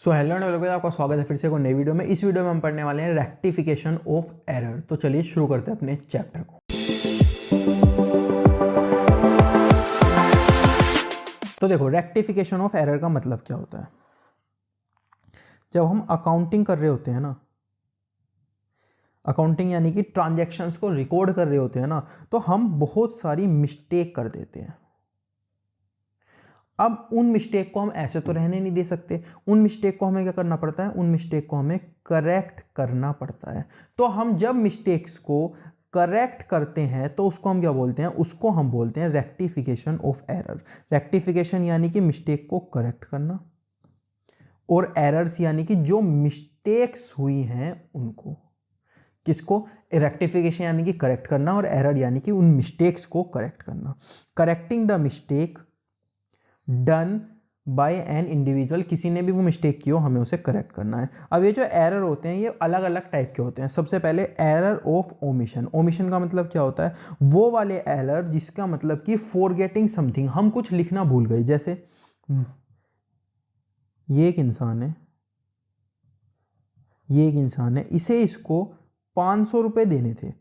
So hello and welcome, आपका स्वागत है फिर से एक नई वीडियो में। इस वीडियो में हम पढ़ने वाले हैं रेक्टिफिकेशन ऑफ एरर। तो चलिए शुरू करते हैं अपने चैप्टर को। तो देखो, रेक्टिफिकेशन ऑफ एरर का मतलब क्या होता है। जब हम अकाउंटिंग कर रहे होते हैं ना, अकाउंटिंग यानी कि ट्रांजैक्शंस को रिकॉर्ड कर रहे होते हैं ना, तो हम बहुत सारी मिस्टेक कर देते हैं। अब उन मिस्टेक को हम ऐसे तो रहने नहीं दे सकते, उन मिस्टेक को हमें क्या करना पड़ता है, उन मिस्टेक को हमें करेक्ट करना पड़ता है। तो हम जब मिस्टेक्स को करेक्ट करते हैं तो उसको हम क्या बोलते हैं, उसको हम बोलते हैं रेक्टिफिकेशन ऑफ एरर। रेक्टिफिकेशन यानी कि मिस्टेक को करेक्ट करना, और एरर्स यानी कि जो मिस्टेक्स हुई हैं उनको, किसको, रेक्टिफिकेशन यानी कि करेक्ट करना और एरर यानी कि उन मिस्टेक्स को करेक्ट करना। Correcting the mistake done by an individual, किसी ने भी वो मिस्टेक की हो हमें उसे करेक्ट करना है। अब ये जो एरर होते हैं ये अलग अलग टाइप के होते हैं। सबसे पहले एरर ऑफ ओमिशन। ओमिशन का मतलब क्या होता है, वो वाले एरर जिसका मतलब कि फॉरगेटिंग समथिंग, हम कुछ लिखना भूल गए। जैसे ये एक इंसान है, ये एक इंसान है, इसे इसको 500 रुपये देने थे।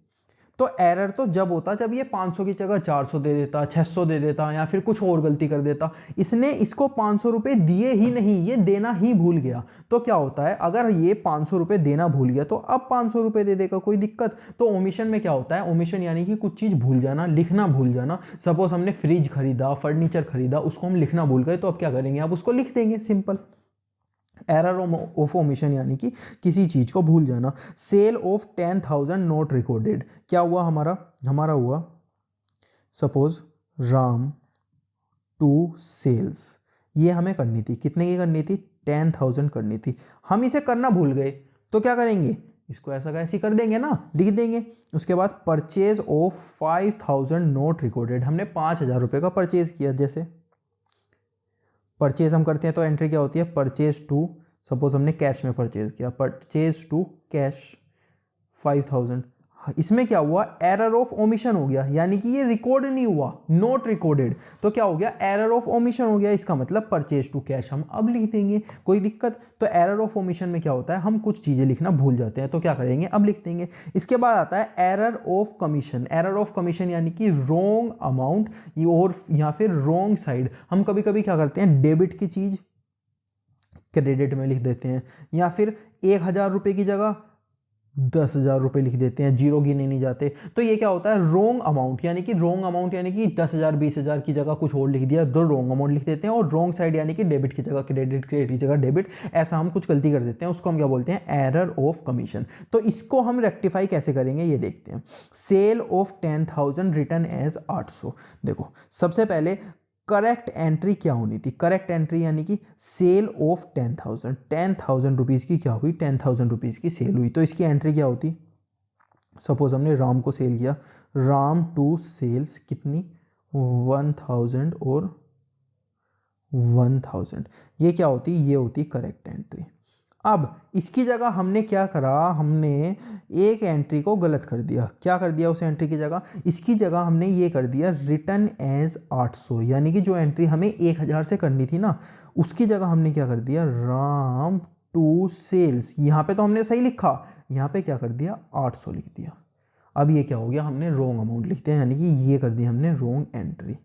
तो एरर तो जब होता जब ये 500 की जगह 400 दे देता, 600 दे देता, या फिर कुछ और गलती कर देता। इसने इसको 500 रुपये दिए ही नहीं, ये देना ही भूल गया। तो क्या होता है, अगर ये 500 रुपये देना भूल गया तो अब 500 रुपये दे देगा, कोई दिक्कत। तो ओमिशन में क्या होता है, ओमिशन यानी कि कुछ चीज़ भूल जाना, लिखना भूल जाना। सपोज हमने फ्रिज खरीदा, फर्नीचर खरीदा, उसको हम लिखना भूल गए, तो अब क्या करेंगे, आप उसको लिख देंगे, सिंपल। एरर ऑफ ओमिशन यानी कि किसी चीज को भूल जाना। सेल ऑफ 10,000 नोट रिकॉर्डेड, क्या हुआ हमारा हुआ सपोज राम टू सेल्स, ये हमें करनी थी, कितने की करनी थी, 10,000 करनी थी। हम इसे करना भूल गए, तो क्या करेंगे, इसको ऐसा का ऐसी कर देंगे ना, लिख देंगे। उसके बाद परचेज ऑफ 5,000 नोट रिकॉर्डेड, हमने 5,000 रुपये का परचेज किया। जैसे परचेज हम करते हैं तो एंट्री क्या होती है, परचेज टू, सपोज हमने कैश में परचेज किया, परचेज टू कैश 5,000। इसमें क्या हुआ, एरर ऑफ ओमिशन हो गया, यानी कि ये रिकॉर्ड नहीं हुआ, नोट रिकॉर्डेड। तो क्या हो गया, एरर ऑफ ओमिशन हो गया। इसका मतलब परचेज टू कैश हम अब लिख देंगे, कोई दिक्कत। तो एरर ऑफ ओमिशन में क्या होता है, हम कुछ चीजें लिखना भूल जाते हैं, तो क्या करेंगे, अब लिख देंगे। इसके बाद आता है error of commission. Error of commission यानी कि रॉन्ग अमाउंट और या फिर रॉन्ग साइड। हम कभी कभी क्या करते हैं, डेबिट की चीज क्रेडिट में लिख देते हैं, या फिर 1,000 रुपये की जगह 10,000 रुपये लिख देते हैं, जीरो गिने नहीं जाते। तो ये क्या होता है, रॉन्ग अमाउंट यानी कि 10,000 20,000 की जगह कुछ और लिख दिया, दो रॉन्ग अमाउंट लिख देते हैं। और रॉन्ग साइड यानी कि डेबिट की जगह क्रेडिट, क्रेडिट की जगह डेबिट, ऐसा हम कुछ गलती कर देते हैं, उसको हम क्या बोलते हैं, एरर ऑफ कमीशन। तो इसको हम रेक्टिफाई कैसे करेंगे ये देखते हैं। Sale of 10,000 return as 800। देखो सबसे पहले करेक्ट एंट्री क्या होनी थी, करेक्ट एंट्री यानी कि सेल ऑफ 10,000 रुपीज़ की क्या हुई, 10,000 रुपीज़ की सेल हुई। तो इसकी एंट्री क्या होती, सपोज हमने राम को सेल किया, राम टू सेल्स कितनी, 1,000 और 1,000, ये क्या होती, ये होती करेक्ट एंट्री। अब इसकी जगह हमने क्या करा, हमने एक एंट्री को गलत कर दिया। क्या कर दिया उस एंट्री की जगह, इसकी जगह हमने ये कर दिया रिटर्न एज 800, यानी कि जो एंट्री हमें 1,000 से करनी थी ना, उसकी जगह हमने क्या कर दिया, राम टू सेल्स। यहाँ पे तो हमने सही लिखा, यहाँ पे क्या कर दिया, 800 लिख दिया। अब ये क्या हो गया, हमने रॉन्ग अमाउंट लिखते हैं, यानी कि ये कर दिया हमने रॉन्ग एंट्री।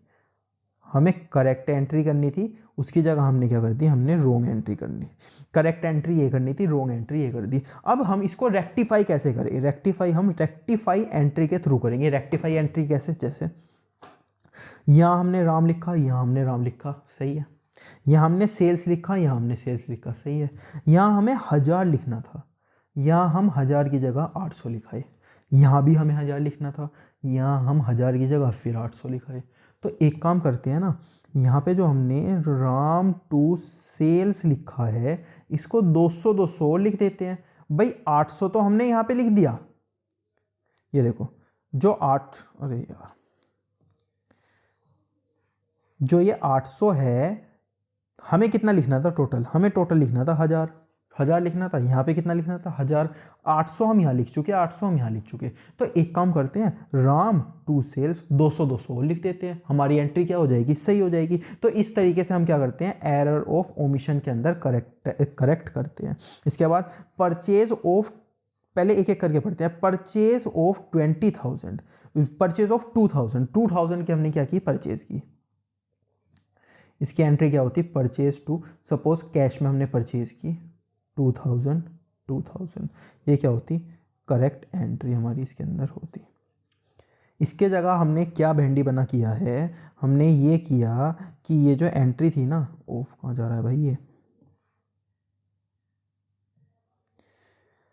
हमें करेक्ट एंट्री करनी थी, उसकी जगह हमने क्या कर दी, हमने रॉन्ग एंट्री करनी। करेक्ट एंट्री ये करनी थी, रॉन्ग एंट्री ये कर दी। अब हम इसको रेक्टिफाई कैसे करें, रेक्टिफाई हम रेक्टिफाई एंट्री के थ्रू करेंगे। रेक्टिफाई एंट्री कैसे, जैसे यहाँ हमने राम लिखा, यहाँ हमने राम लिखा, सही है। यहाँ हमने सेल्स लिखा, यहाँ हमने सेल्स लिखा, सही है। यहाँ हमें 1,000 लिखना था, यहाँ हम 1,000 की जगह 800 लिखाए। यहाँ भी हमें 1,000 लिखना था, यहाँ हम 1,000 की जगह फिर 800 लिखाए। तो एक काम करते हैं ना, यहाँ पे जो हमने राम टू सेल्स लिखा है, इसको 200 200 और लिख देते हैं। भाई 800 तो हमने यहाँ पे लिख दिया, ये देखो जो अरे यार, जो ये 800 है, हमें कितना लिखना था टोटल, हमें टोटल लिखना था 1,000। 1000 लिखना था, यहाँ पे कितना लिखना था 1000, 800 हम यहाँ लिख चुके, 800 हम यहाँ लिख चुके। तो एक काम करते हैं, राम टू सेल्स 200 200 लिख देते हैं, हमारी एंट्री क्या हो जाएगी, सही हो जाएगी। तो इस तरीके से हम क्या करते हैं, एरर ऑफ ओमिशन के अंदर करेक्ट करते हैं। इसके बाद परचेज ऑफ, पहले एक एक करके पढ़ते हैं। परचेज ऑफ 20,000, परचेज ऑफ 2000 की हमने क्या की, परचेज की। इसकी एंट्री क्या होती है, परचेज टू, सपोज कैश में हमने परचेज की 2000, ये क्या होती, करेक्ट एंट्री हमारी इसके अंदर होती। इसके जगह हमने क्या भेंडी बना किया है, हमने ये किया कि ये जो एंट्री थी ना, ऑफ कहाँ जा रहा है भाई,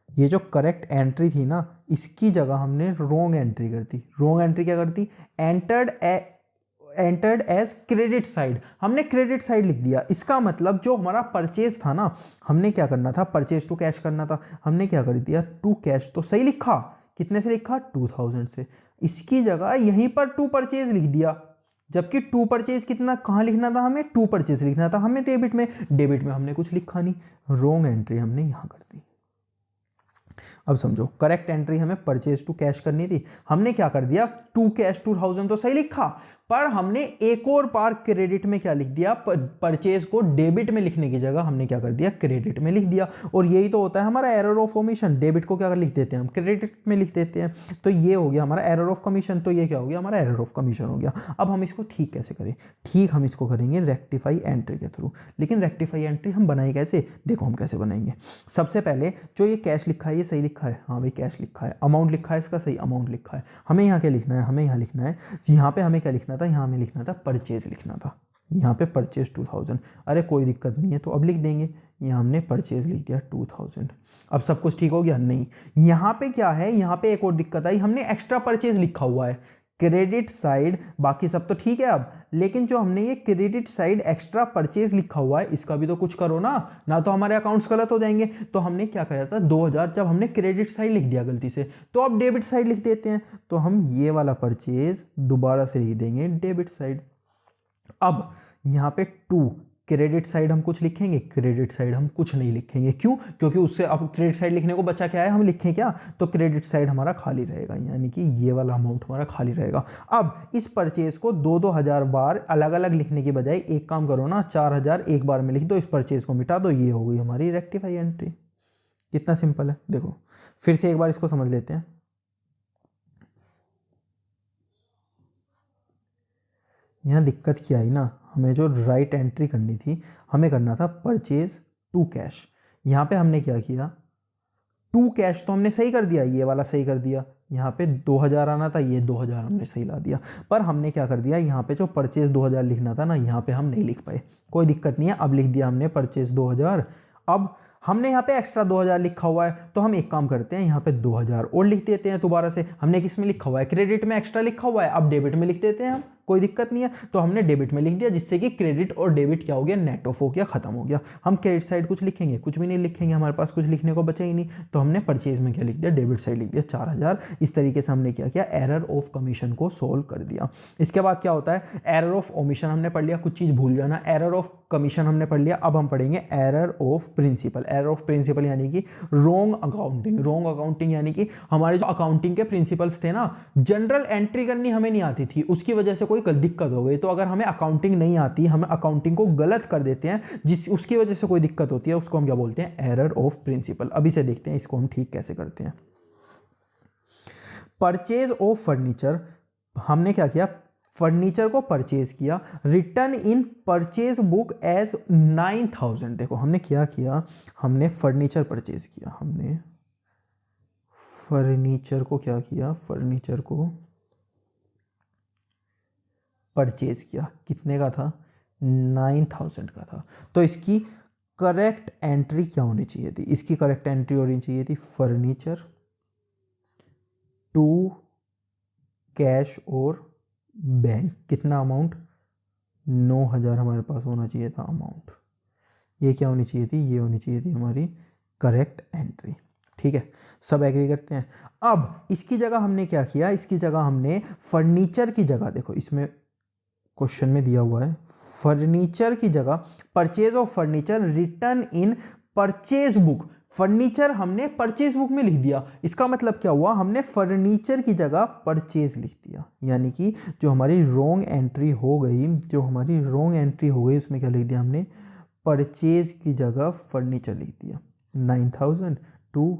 ये जो करेक्ट एंट्री थी ना, इसकी जगह हमने रॉन्ग एंट्री कर दी। रॉन्ग एंट्री क्या करती, एंटर्ड एज क्रेडिट साइड, हमने क्रेडिट साइड लिख दिया। इसका मतलब जो हमारा परचेज था ना, हमने क्या करना था, परचेज टू कैश करना था, हमने क्या कर दिया, टू कैश तो सही लिखा, कितने से लिखा, 2000 से। इसकी जगह यहीं पर टू परचेज लिख दिया, जबकि टू परचेज कितना, कहाँ लिखना था हमें, टू परचेज लिखना था हमें डेबिट में हमने कुछ लिखा नहीं, रॉन्ग एंट्री हमने यहाँ कर दी। अब समझो, करेक्ट एंट्री हमें परचेज टू कैश करनी थी, हमने क्या कर दिया, टू कैश 2000 तो सही लिखा, पर हमने एक और बार क्रेडिट में क्या लिख दिया, परचेज को डेबिट में लिखने की जगह हमने क्या कर दिया, क्रेडिट में लिख दिया। और यही तो होता है हमारा एरर ऑफ ओमिशन, डेबिट को क्या लिख देते हैं हम, क्रेडिट में लिख देते हैं। तो ये हो गया हमारा एरर ऑफ कमीशन, तो ये क्या हो गया, हमारा एरर ऑफ कमीशन हो गया। अब हम इसको ठीक कैसे करें, ठीक हम इसको करेंगे रेक्टिफाई एंट्री के थ्रू। लेकिन रेक्टिफाई एंट्री हम बनाए कैसे, देखो हम कैसे बनाएंगे। सबसे पहले जो ये कैश लिखा है, ये सही लिखा है, हाँ भाई कैश लिखा है, अमाउंट लिखा है इसका सही, अमाउंट लिखा है। हमें यहाँ क्या लिखना है, हमें यहाँ लिखना है, यहाँ पे हमें क्या लिखना था, यहाँ हमें लिखना था परचेज लिखना था, यहाँ पे परचेज 2000। अरे कोई दिक्कत नहीं है, तो अब लिख देंगे, यहाँ हमने परचेज लिख दिया 2000। अब सब कुछ ठीक हो गया, नहीं, यहाँ पे क्या है, यहाँ पे एक और दिक्कत आई, हमने एक्स्ट्रा परचेज लिखा हुआ है क्रेडिट साइड, बाकी सब तो ठीक है अब, लेकिन जो हमने ये क्रेडिट साइड एक्स्ट्रा परचेज लिखा हुआ है, इसका भी तो कुछ करो ना तो हमारे अकाउंट्स गलत हो जाएंगे। तो हमने क्या किया था, 2000 जब हमने क्रेडिट साइड लिख दिया गलती से, तो अब डेबिट साइड लिख देते हैं, तो हम ये वाला परचेज दोबारा से लिख देंगे डेबिट साइड। अब यहाँ पे टू क्रेडिट साइड हम कुछ लिखेंगे, क्रेडिट साइड हम कुछ नहीं लिखेंगे, क्यों, क्योंकि उससे अब क्रेडिट साइड लिखने को बचा क्या है, हम लिखें क्या, तो क्रेडिट साइड हमारा खाली रहेगा, यानी कि ये वाला अमाउंट हमारा खाली रहेगा। अब इस परचेज को 2-2 बार अलग अलग लिखने के बजाय एक काम करो ना, 4000 एक बार में लिख दो, इस परचेज को मिटा दो, ये हो गई हमारी रेक्टिफाई एंट्री। कितना सिंपल है, देखो फिर से एक बार इसको समझ लेते हैं। यहाँ दिक्कत क्या आई ना, हमें जो राइट एंट्री करनी थी, हमें करना था परचेज टू कैश। यहाँ पे हमने क्या किया, टू कैश तो हमने सही कर दिया, ये वाला सही कर दिया, यहाँ पे 2000 आना था, ये 2000 हमने सही ला दिया। पर हमने क्या कर दिया, यहाँ पे जो परचेज 2000 लिखना था ना, यहाँ पे हम नहीं लिख पाए, कोई दिक्कत नहीं है, अब लिख दिया हमने परचेज 2000। अब हमने यहाँ पे एक्स्ट्रा 2000 लिखा हुआ है, तो हम एक काम करते हैं, यहाँ पे 2000 और लिख देते हैं दोबारा से। हमने किस में लिखा हुआ है, क्रेडिट में एक्स्ट्रा लिखा हुआ है, अब डेबिट में लिख देते हैं हम, कोई दिक्कत नहीं है। तो हमने डेबिट में लिख दिया, जिससे कि क्रेडिट और डेबिट क्या हो गया, नेट ऑफ हो गया, खत्म हो गया। हम क्रेडिट साइड कुछ लिखेंगे, कुछ भी नहीं लिखेंगे, हमारे पास कुछ लिखने को बचा ही नहीं, तो हमने परचेज में क्या लिख दिया, डेबिट साइड लिख दिया 4000। इस तरीके से हमने क्या किया, एरर ऑफ कमीशन को सोल्व कर दिया। इसके बाद क्या होता है, एरर ऑफ ओमिशन हमने पढ़ लिया, कुछ चीज़ भूल जाना, एरर ऑफ कमीशन हमने पढ़ लिया। अब हम पढ़ेंगे error of principle. Error of principle यानी कि रॉन्ग अकाउंटिंग। रॉन्ग अकाउंटिंग यानी कि हमारे जो अकाउंटिंग के प्रिंसिपल्स थे ना, जनरल एंट्री करनी हमें नहीं आती थी, उसकी वजह से कोई दिक्कत हो गई। तो अगर हमें अकाउंटिंग नहीं आती, हम अकाउंटिंग को गलत कर देते हैं, जिस उसकी वजह से कोई दिक्कत होती है, उसको हम क्या बोलते हैं, एरर ऑफ प्रिंसिपल। अभी से देखते हैं इसको हम ठीक कैसे करते हैं। परचेज ऑफ फर्नीचर, हमने क्या किया, फर्नीचर को परचेज किया, return in purchase book as 9000। देखो हमने क्या किया, हमने फर्नीचर परचेज किया, हमने फर्नीचर को क्या किया, फर्नीचर को परचेज किया, कितने का था, 9000 का था। तो इसकी करेक्ट एंट्री क्या होनी चाहिए थी, इसकी करेक्ट एंट्री होनी चाहिए थी फर्नीचर टू कैश और बैंक। कितना अमाउंट, 9000 हमारे पास होना चाहिए था अमाउंट। ये क्या होनी चाहिए थी, ये होनी चाहिए थी हमारी करेक्ट एंट्री। ठीक है, सब एग्री करते हैं। अब इसकी जगह हमने क्या किया, इसकी जगह हमने फर्नीचर की जगह, देखो इसमें क्वेश्चन में दिया हुआ है, फर्नीचर की जगह purchase of furniture return in purchase book, furniture हमने परचेज बुक में लिख दिया। इसका मतलब क्या हुआ, हमने फर्नीचर की जगह परचेज लिख दिया, यानी कि जो हमारी रॉन्ग एंट्री हो गई, उसमें क्या लिख दिया हमने, परचेज की जगह फर्नीचर लिख दिया। 9000 टू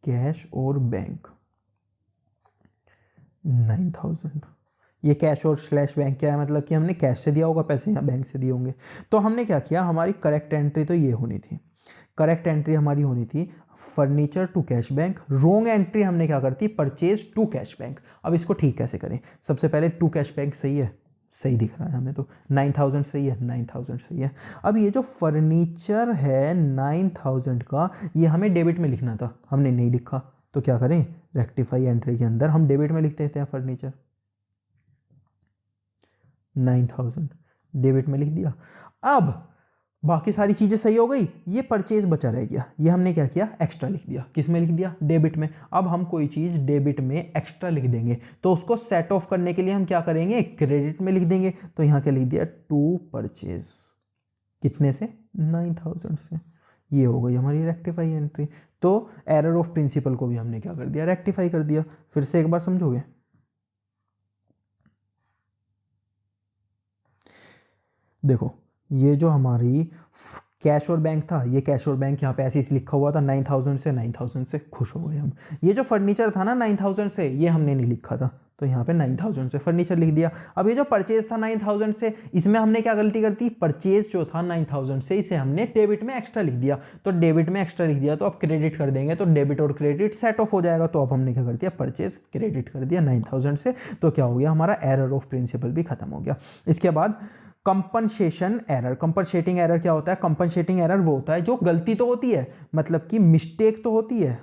कैश और बैंक, 9000, ये कैश और स्लैश बैंक क्या है, मतलब कि हमने कैश से दिया होगा पैसे या बैंक से दिए होंगे। तो हमने क्या किया, हमारी करेक्ट एंट्री तो ये होनी थी, करेक्ट एंट्री हमारी होनी थी furniture to cash bank. Wrong entry हमने क्या करती, परचेज टू कैश बैंक। अब इसको ठीक कैसे करें, सबसे पहले टू कैश बैंक सही है, सही दिख रहा है हमें, तो 9000 सही है, 9000 सही है। अब ये जो फर्नीचर है 9000 का, ये हमें डेबिट में लिखना था, हमने नहीं लिखा, तो क्या करें, रेक्टिफाई एंट्री के अंदर हम डेबिट में लिख देते हैं फर्नीचर, 9000 डेबिट में लिख दिया। अब बाकी सारी चीजें सही हो गई, ये परचेज बचा रह गया, ये हमने क्या किया, एक्स्ट्रा लिख दिया। किस में लिख दिया, डेबिट में। अब हम कोई चीज डेबिट में एक्स्ट्रा लिख देंगे, तो उसको सेट ऑफ करने के लिए हम क्या करेंगे, क्रेडिट में लिख देंगे। तो यहां क्या लिख दिया, टू परचेज, कितने से, 9000 से। ये हो गई हमारी रेक्टिफाई एंट्री। तो एरर ऑफ प्रिंसिपल को भी हमने क्या कर दिया, रेक्टिफाई कर दिया। फिर से एक बार समझोगे, देखो ये जो हमारी कैश और बैंक था, ये कैश और बैंक यहाँ पे ऐसे ही लिखा हुआ था, 9000 से खुश हो गए हम। ये जो फर्नीचर था ना 9000 से, ये हमने नहीं लिखा था, तो यहाँ पे 9000 से फर्नीचर लिख दिया। अब ये जो परचेज था 9000 से, इसमें हमने क्या गलती कर दी, परचेज जो था 9000 से, इसे हमने डेबिट में एक्स्ट्रा लिख दिया। तो डेबिट में एक्स्ट्रा लिख दिया, तो अब क्रेडिट कर देंगे, तो डेबिट और क्रेडिट सेट ऑफ हो जाएगा। तो अब हमने क्या कर दिया, परचेज क्रेडिट कर दिया 9000 से। तो क्या हो गया, हमारा एरर ऑफ प्रिंसिपल भी खत्म हो गया। इसके बाद कंपनसेशन एरर। कंपनसेटिंग एरर क्या होता है, कंपनसेटिंग एरर वो होता है जो गलती तो होती है, मतलब कि मिस्टेक तो होती है,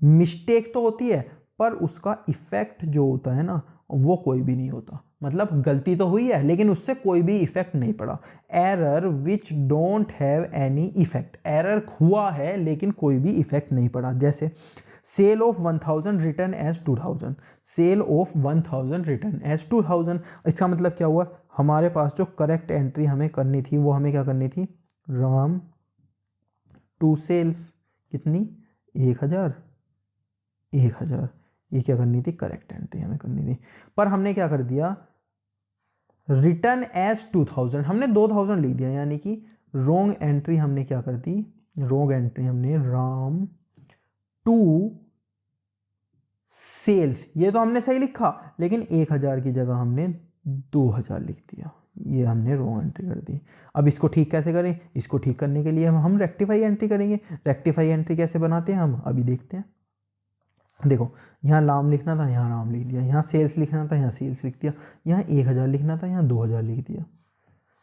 मिस्टेक तो होती है, पर उसका इफेक्ट जो होता है ना, वो कोई भी नहीं होता। मतलब गलती तो हुई है लेकिन उससे कोई भी इफेक्ट नहीं पड़ा। Error which don't have any effect, error हुआ है लेकिन कोई भी इफेक्ट नहीं पड़ा। जैसे sale of 1000 return as 2000, sale of 1000 return as 2000। इसका मतलब क्या हुआ, हमारे पास जो करेक्ट एंट्री हमें करनी थी, वो हमें क्या करनी थी, राम टू सेल्स, कितनी, 1000, ये क्या करनी थी, करेक्ट एंट्री हमें करनी थी। पर हमने क्या कर दिया, रिटर्न एज 2000, हमने 2000 लिख दिया, यानी कि रॉन्ग एंट्री हमने क्या कर दी, रॉन्ग एंट्री हमने राम टू सेल्स, ये तो हमने सही लिखा, लेकिन 1000 की जगह हमने 2000 लिख दिया, ये हमने रॉन्ग एंट्री कर दी। अब इसको ठीक कैसे करें, इसको ठीक करने के लिए हम रेक्टिफाई एंट्री करेंगे। रेक्टिफाई एंट्री कैसे बनाते हैं हम अभी देखते हैं। देखो यहाँ राम लिखना था, यहाँ राम लिख दिया, यहाँ सेल्स लिखना था, यहाँ सेल्स लिख दिया, यहाँ 1000 लिखना था, यहाँ 2000 लिख दिया,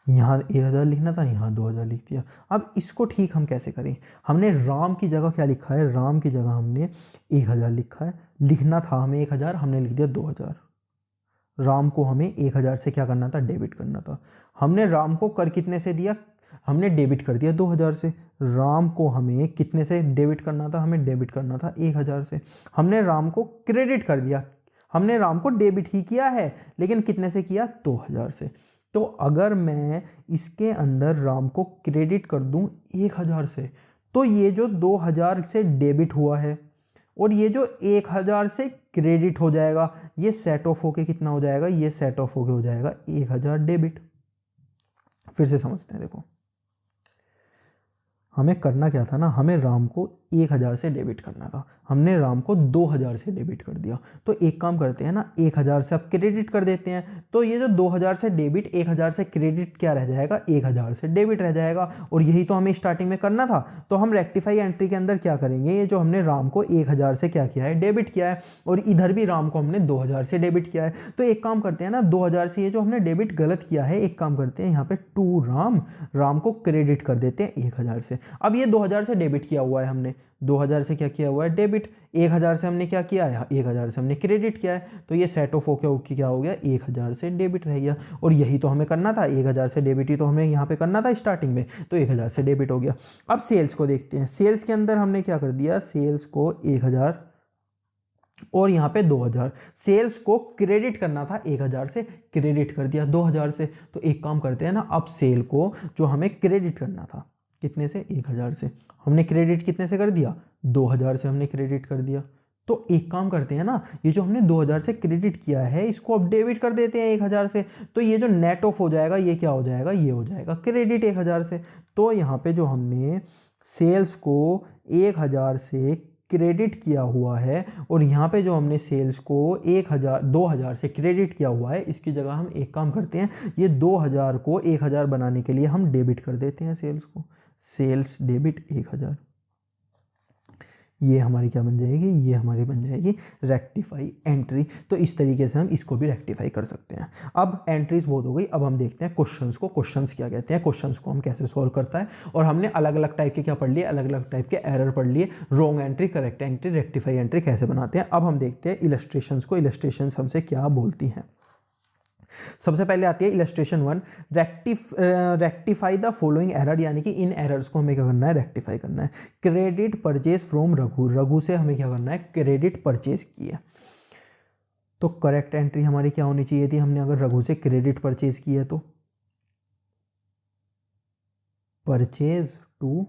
यहाँ 1000 लिखना था, यहाँ 2000 लिख दिया। अब इसको ठीक हम कैसे करें, हमने राम की जगह क्या लिखा है, राम की जगह हमने 1000 लिखा है, लिखना था हमें 1000, हमने लिख दिया 2000। राम को हमें 1000 से क्या करना था, डेबिट करना था। हमने राम को कर कितने से दिया, हमने डेबिट कर दिया 2000 से। राम को हमें कितने से डेबिट करना था, हमें डेबिट करना था 1000 से। हमने राम को क्रेडिट कर दिया, हमने राम को डेबिट ही किया है लेकिन कितने से किया, 2000 से। तो अगर मैं इसके अंदर राम को क्रेडिट कर दूं 1000 से, तो ये जो 2000 से डेबिट हुआ है और ये जो 1000 से क्रेडिट हो जाएगा, ये सेट ऑफ होके कितना हो जाएगा, ये सेट ऑफ होके हो जाएगा 1000 डेबिट। फिर से समझते हैं, देखो हमें करना क्या था ना, हमें राम को 1000 से डेबिट करना था, हमने राम को 2000 से डेबिट कर दिया। तो एक काम करते हैं ना, 1000 से अब क्रेडिट कर देते हैं, तो ये जो 2000 से डेबिट 1000 से क्रेडिट क्या रह जाएगा, 1000 से डेबिट रह जाएगा। और यही तो हमें स्टार्टिंग में करना था। तो हम रेक्टिफाई एंट्री के अंदर क्या करेंगे, ये जो हमने राम को 1000 से क्या किया है, डेबिट किया है, और इधर भी राम को हमने 2000 से डेबिट किया है। तो एक काम करते हैं ना, 2000 से ये जो हमने डेबिट गलत किया है, एक काम करते हैं यहाँ पे टू राम को क्रेडिट कर देते हैं 1000 से। अब ये 2000 से डेबिट किया हुआ है, हमने 2000 से क्या किया हुआ है, डेबिट। 1000 से हमने क्या किया है, 1000 से हमने क्रेडिट किया है, तो ये सेट ऑफ होकर क्या हो गया, 1000 से डेबिट रह गया। और यही तो हमें करना था, 1000 से डेबिट ही तो हमें यहाँ पे करना था स्टार्टिंग में, तो 1000 से डेबिट हो गया। अब सेल्स को देखते हैं, सेल्स के अंदर हमने क्या कर दिया, सेल्स को 1000 और यहाँ पे 2000, सेल्स को क्रेडिट करना था 1000 से, क्रेडिट कर दिया 2000 से। तो एक काम करते हैं ना, अब सेल को जो हमें क्रेडिट करना था, कितने से, 1000 से। हमने क्रेडिट कितने से कर दिया, 2000 से हमने क्रेडिट कर दिया। तो एक काम करते हैं ना, ये जो हमने 2000 से क्रेडिट किया है इसको अब डेबिट कर देते हैं 1000 से। तो ये जो नेट ऑफ हो जाएगा ये क्या हो जाएगा, ये हो जाएगा क्रेडिट 1000 से। तो यहाँ पे जो हमने सेल्स को 1000 से क्रेडिट किया हुआ है और यहाँ पे जो हमने सेल्स को 2000 से क्रेडिट किया हुआ है, इसकी जगह हम एक काम करते हैं, ये 2000 को 1000 बनाने के लिए हम डेबिट कर देते हैं सेल्स को। सेल्स डेबिट 1000, ये हमारी क्या बन जाएगी, ये हमारी बन जाएगी रेक्टिफाई एंट्री। तो इस तरीके से हम इसको भी रेक्टिफाई कर सकते हैं। अब एंट्रीज बहुत हो गई, अब हम देखते हैं क्वेश्चंस को। क्वेश्चंस क्या कहते हैं, क्वेश्चंस को हम कैसे सॉल्व करता है। और हमने अलग अलग टाइप के क्या पढ़ लिए, अलग अलग टाइप के एरर पढ़ लिए, wrong entry, correct entry, rectify entry कैसे बनाते हैं। अब हम देखते हैं इलस्ट्रेशंस को, इलस्ट्रेशंस हमसे क्या बोलती हैं। सबसे पहले आती है illustration 1, rectify the following error, यानी कि इन एरर्स को हमें क्या करना है, रेक्टिफाई करना है। Credit purchase from Raghu, Raghu से हमें क्या करना है, क्रेडिट परचेज किया। तो करेक्ट एंट्री हमारी क्या होनी चाहिए थी, हमने अगर रघु से क्रेडिट परचेज किया तो परचेज टू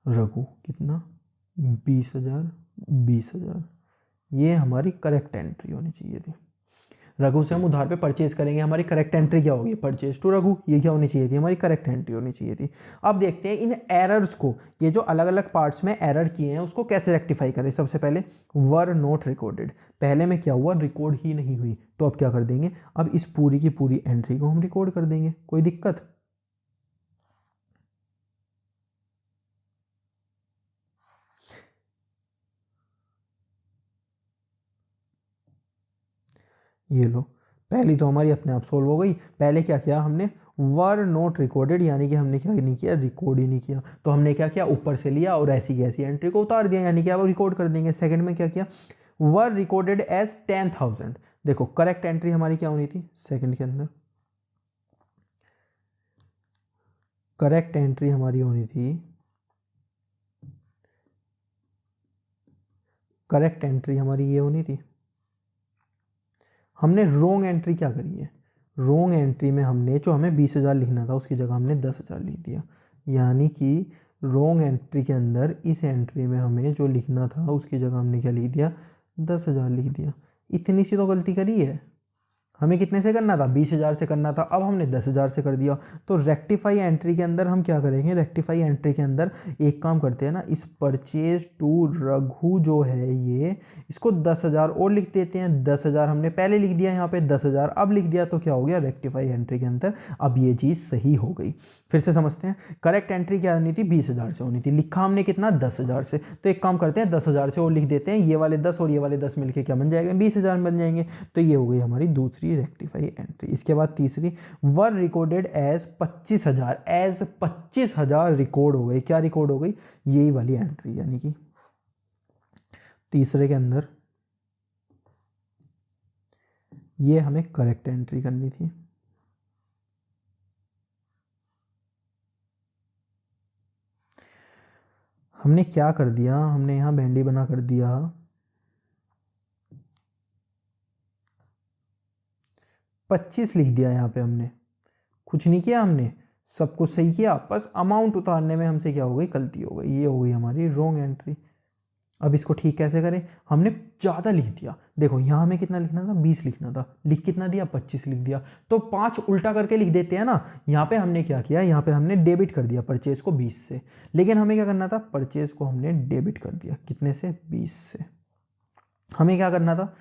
रघु कितना, 20,000, ये हमारी करेक्ट एंट्री होनी चाहिए थी। रघु से हम उधार पे परचेज करेंगे, हमारी करेक्ट एंट्री क्या होगी, परचेज टू रघु, ये क्या होनी चाहिए थी, हमारी करेक्ट एंट्री होनी चाहिए थी। अब देखते हैं इन एरर्स को, ये जो अलग अलग पार्ट्स में एरर किए हैं उसको कैसे रेक्टिफाई करें। सबसे पहले वर नॉट रिकॉर्डेड, पहले में क्या हुआ, रिकॉर्ड ही नहीं हुई। तो अब क्या कर देंगे, अब इस पूरी की पूरी एंट्री को हम रिकॉर्ड कर देंगे, कोई दिक्कत। ये लो, पहली तो हमारी अपने आप सोल्व हो गई। पहले क्या किया हमने, वर नोट रिकॉर्डेड, यानी कि हमने क्या नहीं किया, रिकॉर्ड ही नहीं किया। तो हमने क्या किया, ऊपर से लिया और ऐसी की ऐसी एंट्री को उतार दिया, यानी कि अब रिकॉर्ड कर देंगे। सेकंड में क्या किया, वर रिकॉर्डेड एज 10,000। देखो करेक्ट एंट्री हमारी क्या होनी थी, सेकंड के अंदर करेक्ट एंट्री हमारी होनी थी, करेक्ट एंट्री हमारी ये होनी थी। हमने रोंग एंट्री क्या करी है, रोंग एंट्री में हमने जो हमें 20,000 लिखना था उसकी जगह हमने 10,000 लिख दिया। यानी कि रोंग एंट्री के अंदर इस एंट्री में हमें जो लिखना था उसकी जगह हमने क्या लिख दिया, 10,000 लिख दिया। इतनी सी तो गलती करी है। हमें कितने से करना था, 20,000 से करना था, अब हमने 10,000 से कर दिया। तो रेक्टिफाई एंट्री के अंदर हम क्या करेंगे, रेक्टिफाई एंट्री के अंदर एक काम करते हैं ना, इस परचेज टू रघु जो है ये, इसको 10,000 और लिख देते हैं। 10,000 हमने पहले लिख दिया, यहाँ पे 10,000 अब लिख दिया, तो क्या हो गया, रेक्टिफाई एंट्री के अंदर अब ये चीज़ सही हो गई। फिर से समझते हैं, करेक्ट एंट्री क्या होनी थी, 20,000 से होनी थी, लिखा हमने कितना, 10,000 से। तो एक काम करते हैं, 10,000 से और लिख देते हैं, ये वाले 10 और ये वाले 10 मिलके क्या बन जाएगा, 20,000 बन जाएंगे। तो ये हो गई हमारी दूसरी रेक्टिफाई एंट्री। इसके बाद तीसरी, were recorded as 25,000, as 25,000 record हो गई। क्या रिकॉर्ड हो गई, यही वाली एंट्री, यानी कि तीसरे के अंदर ये हमें करेक्ट एंट्री करनी थी। हमने क्या कर दिया, हमने यहां बैंडी बना कर दिया, 25 लिख दिया। यहाँ पे हमने कुछ नहीं किया, हमने सब कुछ सही किया, बस अमाउंट उतारने में हमसे क्या हो गई, गलती हो गई। ये हो गई हमारी रॉन्ग एंट्री। अब इसको ठीक कैसे करें, हमने ज़्यादा लिख दिया। देखो यहाँ हमें कितना लिखना था, 20 लिखना था, लिख कितना दिया, 25 लिख दिया। तो 5 उल्टा करके लिख देते हैं ना। यहाँ पे हमने क्या किया, यहाँ पे हमने डेबिट कर दिया परचेज को 20 से, लेकिन हमें क्या करना था, परचेज को हमने डेबिट कर दिया कितने से, 20 से। हमें क्या करना था,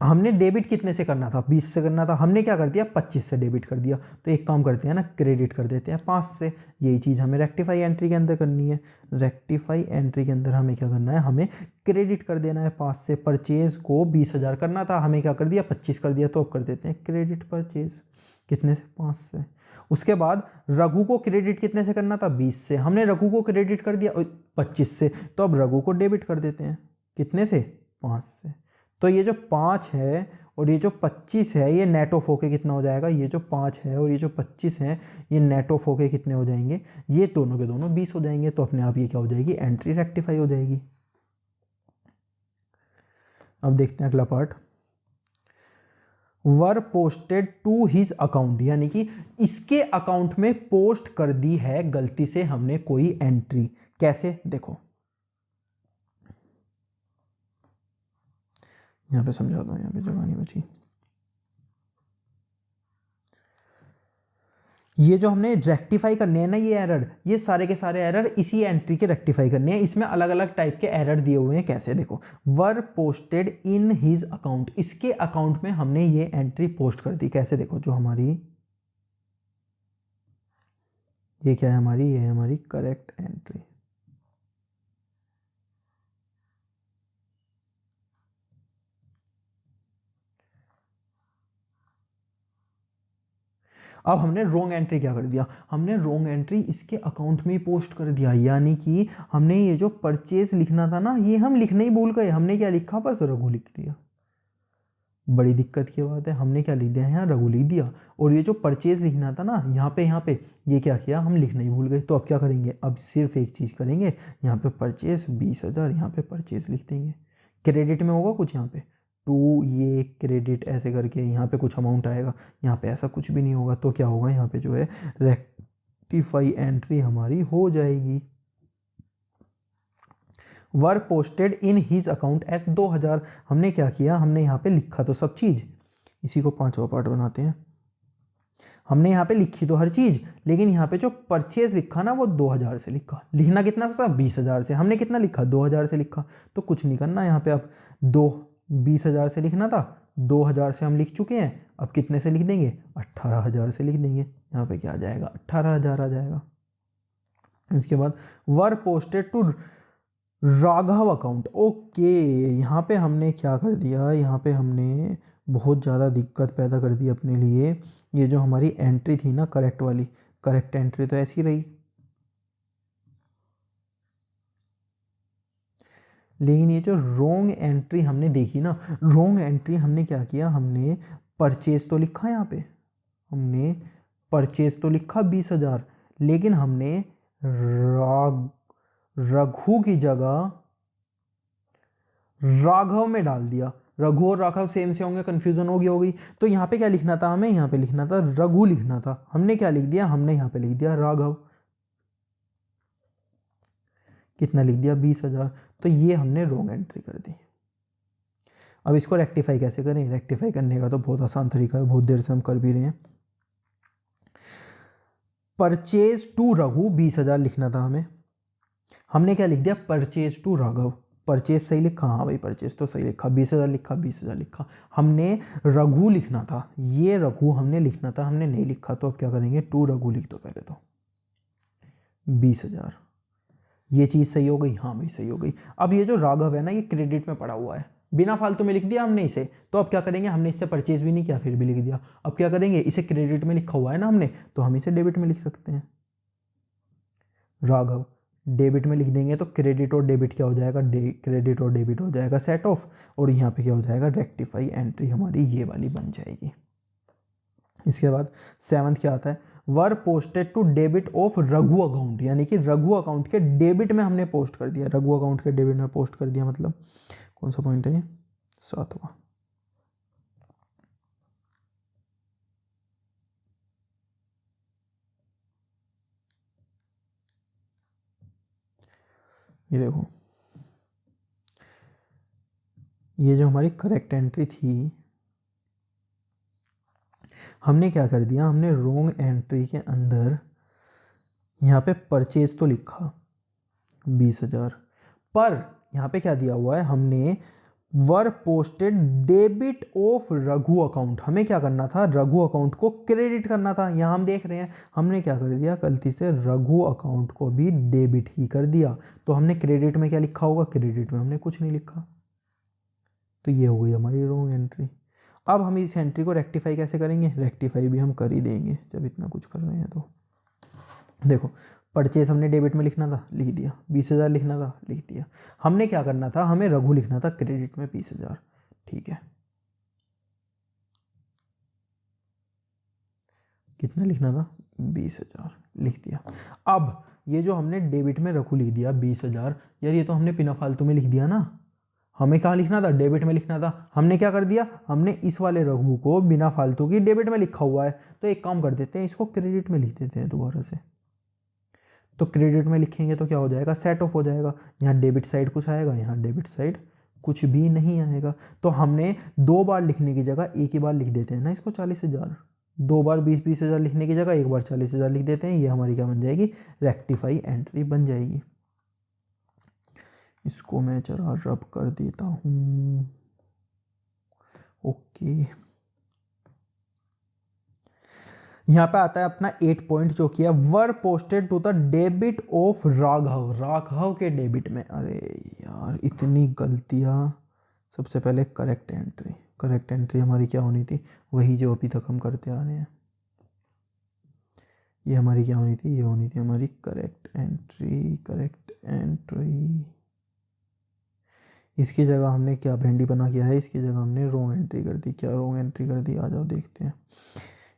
हमने डेबिट कितने से करना था, 20 से करना था, हमने क्या कर दिया, 25 से डेबिट कर दिया। तो एक काम करते हैं ना, क्रेडिट कर देते हैं 5 से। यही चीज़ हमें रेक्टिफाई एंट्री के अंदर करनी है। रेक्टिफाई एंट्री के अंदर हमें क्या करना है, हमें क्रेडिट कर देना है 5 से। परचेज को 20,000 करना था, हमें क्या कर दिया, 25 कर दिया। तो अब कर देते हैं क्रेडिट परचेज कितने से, 5 से। उसके बाद रघु को क्रेडिट कितने से करना था, 20 से, हमने रघु को क्रेडिट कर दिया 25 से। तो अब रघु को डेबिट कर देते हैं कितने से, 5 से। तो ये जो 5 है और ये जो 25 है, ये नेट ऑफ होके कितना हो जाएगा, ये जो 5 है और ये जो 25 है, ये नेट ऑफ होके कितने हो जाएंगे, ये दोनों के दोनों 20 हो जाएंगे। तो अपने आप ये क्या हो जाएगी, एंट्री रेक्टिफाई हो जाएगी। अब देखते हैं अगला part, were posted to his account, यानी कि इसके अकाउंट में पोस्ट कर दी है गलती से हमने कोई एंट्री। कैसे, देखो यहां पे समझा दो, यहां पे जगह नहीं बची। ये जो हमने रेक्टिफाई करने हैं ना ये एरर, ये सारे के सारे एरर इसी एंट्री के रेक्टिफाई करने हैं। इसमें अलग अलग टाइप के एरर दिए हुए हैं। कैसे, देखो वर पोस्टेड इन हिज अकाउंट, इसके अकाउंट में हमने ये एंट्री पोस्ट कर दी। कैसे, देखो जो हमारी ये क्या है हमारी, ये है हमारी करेक्ट एंट्री। अब हमने रोंग एंट्री क्या कर दिया, हमने रोंग एंट्री इसके अकाउंट में ही पोस्ट कर दिया। यानी कि हमने ये जो परचेज लिखना था ना, ये हम लिखने ही भूल गए। हमने क्या लिखा, बस रघु लिख दिया। बड़ी दिक्कत की बात है, हमने क्या लिख दिया यहाँ, रघु लिख दिया। और ये जो परचेज लिखना था ना यहाँ पे ये क्या किया, हम लिखना ही भूल गए। तो अब क्या करेंगे, अब सिर्फ एक चीज़ करेंगे, यहाँ पे परचेज 20,000, यहाँ पे परचेज लिख देंगे। क्रेडिट में होगा कुछ यहाँ पे टू, ये क्रेडिट ऐसे करके यहाँ पे कुछ अमाउंट आएगा, यहाँ पे ऐसा कुछ भी नहीं होगा। तो क्या होगा, यहाँ पे जो है रेक्टिफाई एंट्री हमारी हो जाएगी। Were posted in his account as 2,000, हमने क्या किया, हमने यहाँ पे लिखा तो सब चीज़, इसी को 5वां पार्ट बनाते हैं। हमने यहाँ पे लिखी तो हर चीज़, लेकिन यहाँ पे जो परचेज लिखा ना वो 2,000 से लिखा। लिखना कितना था, 20,000 से। हमने कितना लिखा, 2,000 से लिखा। तो कुछ नहीं करना यहाँ पे, अब 20,000 से लिखना था, 2,000 से हम लिख चुके हैं। अब कितने से लिख देंगे, 18,000 से लिख देंगे। यहाँ पे क्या आ जाएगा, 18,000 आ जाएगा। इसके बाद were posted to Raghav account. Okay, यहाँ पे हमने क्या कर दिया, यहाँ पे हमने बहुत ज़्यादा दिक्कत पैदा कर दी अपने लिए। ये जो हमारी एंट्री थी ना करेक्ट वाली, करेक्ट एंट्री तो ऐसी रही, लेकिन ये जो रोंग एंट्री हमने देखी ना, रोंग एंट्री हमने क्या किया, हमने परचेज तो लिखा, यहाँ पे हमने परचेज तो लिखा 20,000, लेकिन हमने रघु की जगह राघव में डाल दिया। रघु और राघव सेम से होंगे, कंफ्यूजन होगी। तो यहाँ पे क्या लिखना था हमें, यहाँ पे लिखना था रघु लिखना था। हमने क्या लिख दिया, हमने यहाँ पे लिख दिया राघव। कितना लिख दिया, 20,000। तो ये हमने रोंग एंट्री कर दी। अब इसको रेक्टिफाई कैसे करें, रेक्टिफाई करने का तो बहुत आसान तरीका है, बहुत देर से हम कर भी रहे हैं। परचेज टू रघु 20,000 लिखना था हमें, हमने क्या लिख दिया, परचेज टू राघव। परचेज सही लिखा, हाँ भाई परचेज तो सही लिखा, 20,000 लिखा, 20,000 लिखा। हमने रघु लिखना था, ये रघु हमने लिखना था, हमने नहीं लिखा। तो अब क्या करेंगे, टू रघु लिख दो पहले तो, 20,000। ये चीज़ सही हो गई, हाँ भाई सही हो गई। अब ये जो राघव है ना, ये क्रेडिट में पड़ा हुआ है, बिना फालतू में लिख दिया हमने इसे। तो अब क्या करेंगे, हमने इससे परचेज भी नहीं किया, फिर भी लिख दिया। अब क्या करेंगे, इसे क्रेडिट में लिखा हुआ है ना हमने, तो हम इसे डेबिट में लिख सकते हैं। राघव डेबिट में लिख देंगे तो क्रेडिट और डेबिट क्या हो जाएगा, क्रेडिट और डेबिट हो जाएगा सेट ऑफ, और यहाँ पे क्या हो जाएगा, रेक्टिफाई एंट्री हमारी ये वाली बन जाएगी। इसके बाद 7th क्या आता है, were posted to debit of Raghu account, यानी कि रघु अकाउंट के डेबिट में हमने पोस्ट कर दिया। रघु अकाउंट के डेबिट में पोस्ट कर दिया, मतलब कौन सा पॉइंट है ये, 7वां। ये देखो, ये जो हमारी करेक्ट एंट्री थी, हमने क्या कर दिया, हमने रोंग एंट्री के अंदर यहाँ पे परचेज तो लिखा 20,000, पर यहाँ पे क्या दिया हुआ है, हमने वर posted debit of Raghu account. हमें क्या करना था, रघु अकाउंट को क्रेडिट करना था। यहाँ हम देख रहे हैं हमने क्या कर दिया, गलती से रघु अकाउंट को भी डेबिट ही कर दिया। तो हमने क्रेडिट में क्या लिखा होगा, क्रेडिट में हमने कुछ नहीं लिखा। तो ये हो गई हमारी रोंग एंट्री। अब हम इस एंट्री को रेक्टिफाई कैसे करेंगे, रेक्टिफाई भी हम कर ही देंगे जब इतना कुछ कर रहे हैं। तो देखो, परचेज हमने डेबिट में लिखना था, लिख दिया। 20,000 लिखना था, लिख दिया। हमने क्या करना था, हमें रघु लिखना था क्रेडिट में 20,000, ठीक है। कितना लिखना था, 20,000, लिख दिया। अब ये जो हमने डेबिट में रघु लिख दिया 20,000, यार ये तो हमने बिना फालतू में लिख दिया ना। हमें कहाँ लिखना था, डेबिट में लिखना था। हमने क्या कर दिया, हमने इस वाले रघु को बिना फालतू की डेबिट में लिखा हुआ है, तो एक काम कर देते हैं, इसको क्रेडिट में लिख देते हैं दोबारा से। तो क्रेडिट में लिखेंगे तो क्या हो जाएगा, सेट ऑफ हो जाएगा। यहाँ डेबिट साइड कुछ आएगा, यहाँ डेबिट साइड कुछ भी नहीं आएगा। तो हमने 2 बार लिखने की जगह एक ही बार लिख देते हैं ना इसको 40,000। 2 बार 20,000 लिखने की जगह एक बार 40,000 लिख देते हैं। ये हमारी क्या बन जाएगी, रेक्टिफाई एंट्री बन जाएगी। इसको मैं जरा रब कर देता हूँ। ओके, यहाँ पे आता है अपना 8 पॉइंट जो किया, were posted to the debit of Raghav, Raghav के डेबिट में। अरे यार इतनी गलतियाँ। सबसे पहले करेक्ट एंट्री, करेक्ट एंट्री हमारी क्या होनी थी, वही जो अभी तक हम करते आ रहे हैं। ये हमारी क्या होनी थी, ये होनी थी हमारी करेक्ट एंट्री, करेक्ट एंट्री। इसकी जगह हमने क्या भेंडी बना किया है, इसकी जगह हमने रॉन्ग एंट्री कर दी। क्या रॉन्ग एंट्री कर दी, आ जाओ देखते हैं।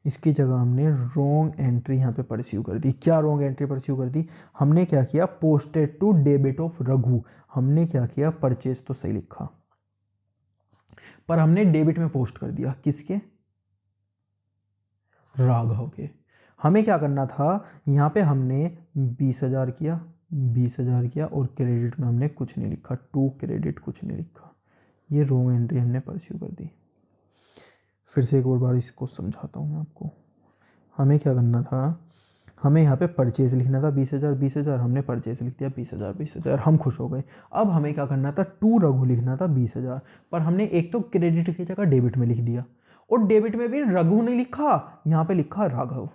इसकी जगह हमने रॉन्ग एंट्री यहाँ पे परस्यू कर दी। क्या रॉन्ग एंट्री परस्यू कर दी, हमने क्या किया, posted to debit of Raghu. हमने क्या किया, परचेज तो सही लिखा पर हमने डेबिट में पोस्ट कर दिया, किसके, राघव के। हमें क्या करना था, यहाँ पे हमने 20,000 किया, 20,000 किया और क्रेडिट में हमने कुछ नहीं लिखा, टू क्रेडिट कुछ नहीं लिखा। ये रॉन्ग एंट्री हमने परस्यू कर दी। फिर से एक और बार इसको समझाता हूँ मैं आपको। हमें क्या करना था, हमें यहाँ पे परचेज लिखना था 20,000, 20,000 हमने परचेज लिख दिया 20,000, 20,000 हम खुश हो गए। अब हमें क्या करना था, टू रघु लिखना था 20,000, पर हमने एक तो क्रेडिट की जगह डेबिट में लिख दिया और डेबिट में भी रघु नहीं लिखा, यहाँ पे लिखा राघव।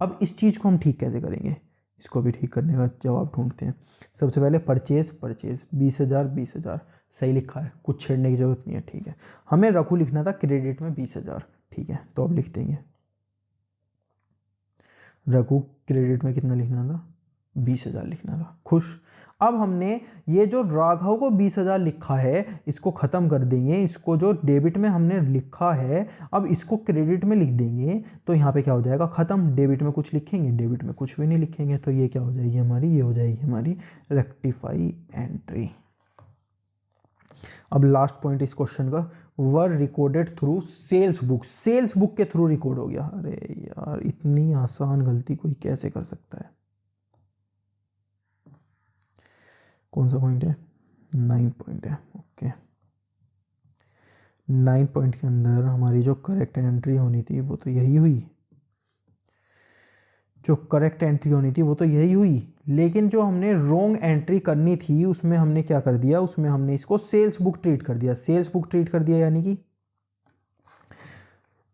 अब इस चीज़ को हम ठीक कैसे करेंगे, इसको भी ठीक करने का जवाब ढूंढते हैं। सबसे पहले परचेज, परचेज 20,000, 20,000 सही लिखा है, कुछ छेड़ने की जरूरत नहीं है, ठीक है। हमें रघु लिखना था क्रेडिट में 20,000, ठीक है, तो अब लिख देंगे रघु क्रेडिट में कितना लिखना था, 20,000 लिखना था, खुश। अब हमने ये जो राघव को 20,000 लिखा है इसको ख़त्म कर देंगे, इसको जो डेबिट में हमने लिखा है अब इसको क्रेडिट में लिख देंगे, तो यहाँ पे क्या हो जाएगा, ख़त्म। डेबिट में कुछ लिखेंगे, डेबिट में कुछ भी नहीं लिखेंगे, तो ये क्या हो जाएगी हमारी, ये हो जाएगी हमारी रेक्टिफाई एंट्री। अब लास्ट पॉइंट इस क्वेश्चन का, were recorded through sales book, sales book के थ्रू रिकॉर्ड हो गया। अरे यार इतनी आसान गलती कोई कैसे कर सकता है। कौन सा पॉइंट है, 9 पॉइंट है, ओके। 9 पॉइंट के अंदर हमारी जो करेक्ट एंट्री होनी थी वो तो यही हुई, जो करेक्ट एंट्री होनी थी वो तो यही हुई, लेकिन जो हमने रॉन्ग एंट्री करनी थी उसमें हमने क्या कर दिया, उसमें हमने इसको सेल्स बुक ट्रीट कर दिया। सेल्स बुक ट्रीट कर दिया यानी कि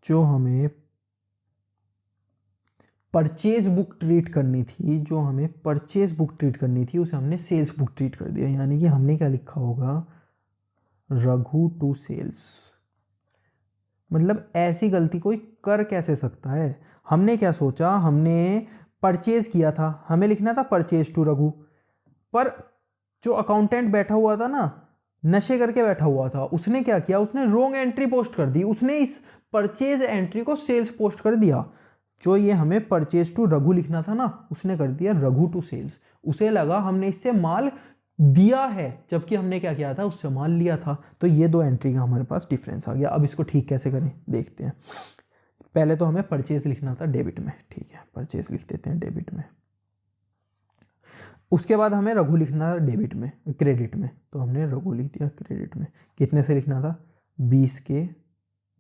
जो हमें परचेज बुक ट्रीट करनी थी, जो हमें परचेज बुक ट्रीट करनी थी उसे हमने सेल्स बुक ट्रीट कर दिया। यानी कि हमने क्या लिखा होगा, रघु टू सेल्स। मतलब ऐसी गलती कोई कर कैसे सकता है। हमने क्या सोचा, हमने परचेज किया था, हमें लिखना था परचेज टू रघु, पर जो अकाउंटेंट बैठा हुआ था ना, नशे करके बैठा हुआ था, उसने क्या किया, उसने रॉन्ग एंट्री पोस्ट कर दी, उसने इस परचेज एंट्री को सेल्स पोस्ट कर दिया। जो ये हमें परचेज टू रघु लिखना था ना, उसने कर दिया रघु टू सेल्स। उसे लगा हमने इससे माल दिया है, जबकि हमने क्या किया था, उससे माल लिया था। तो ये 2 एंट्री का हमारे पास डिफरेंस आ गया। अब इसको ठीक कैसे करें देखते हैं। पहले तो हमें परचेज लिखना था डेबिट में, ठीक है, परचेज लिख देते हैं डेबिट में। उसके बाद हमें रघु लिखना था डेबिट में, क्रेडिट में, तो हमने रघु लिख दिया क्रेडिट में। कितने से लिखना था, 20 के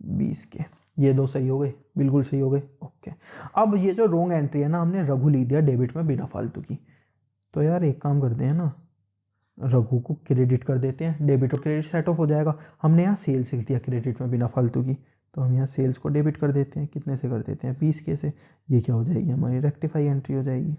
20 के। ये 2 सही हो गए, बिल्कुल सही हो गए, ओके। अब ये जो रॉन्ग एंट्री है ना, हमने रघु लिख दिया डेबिट में बिना फालतू की। तो यार एक काम करते हैं ना, रघु को क्रेडिट कर देते हैं, डेबिट और क्रेडिट सेट ऑफ हो जाएगा। हमने यहाँ सेल्स लिख दिया क्रेडिट में बिना फालतू की, तो हम यहाँ सेल्स को डेबिट कर देते हैं। कितने से कर देते हैं, 20 के से। ये क्या हो जाएगी हमारी रेक्टिफाई एंट्री हो जाएगी।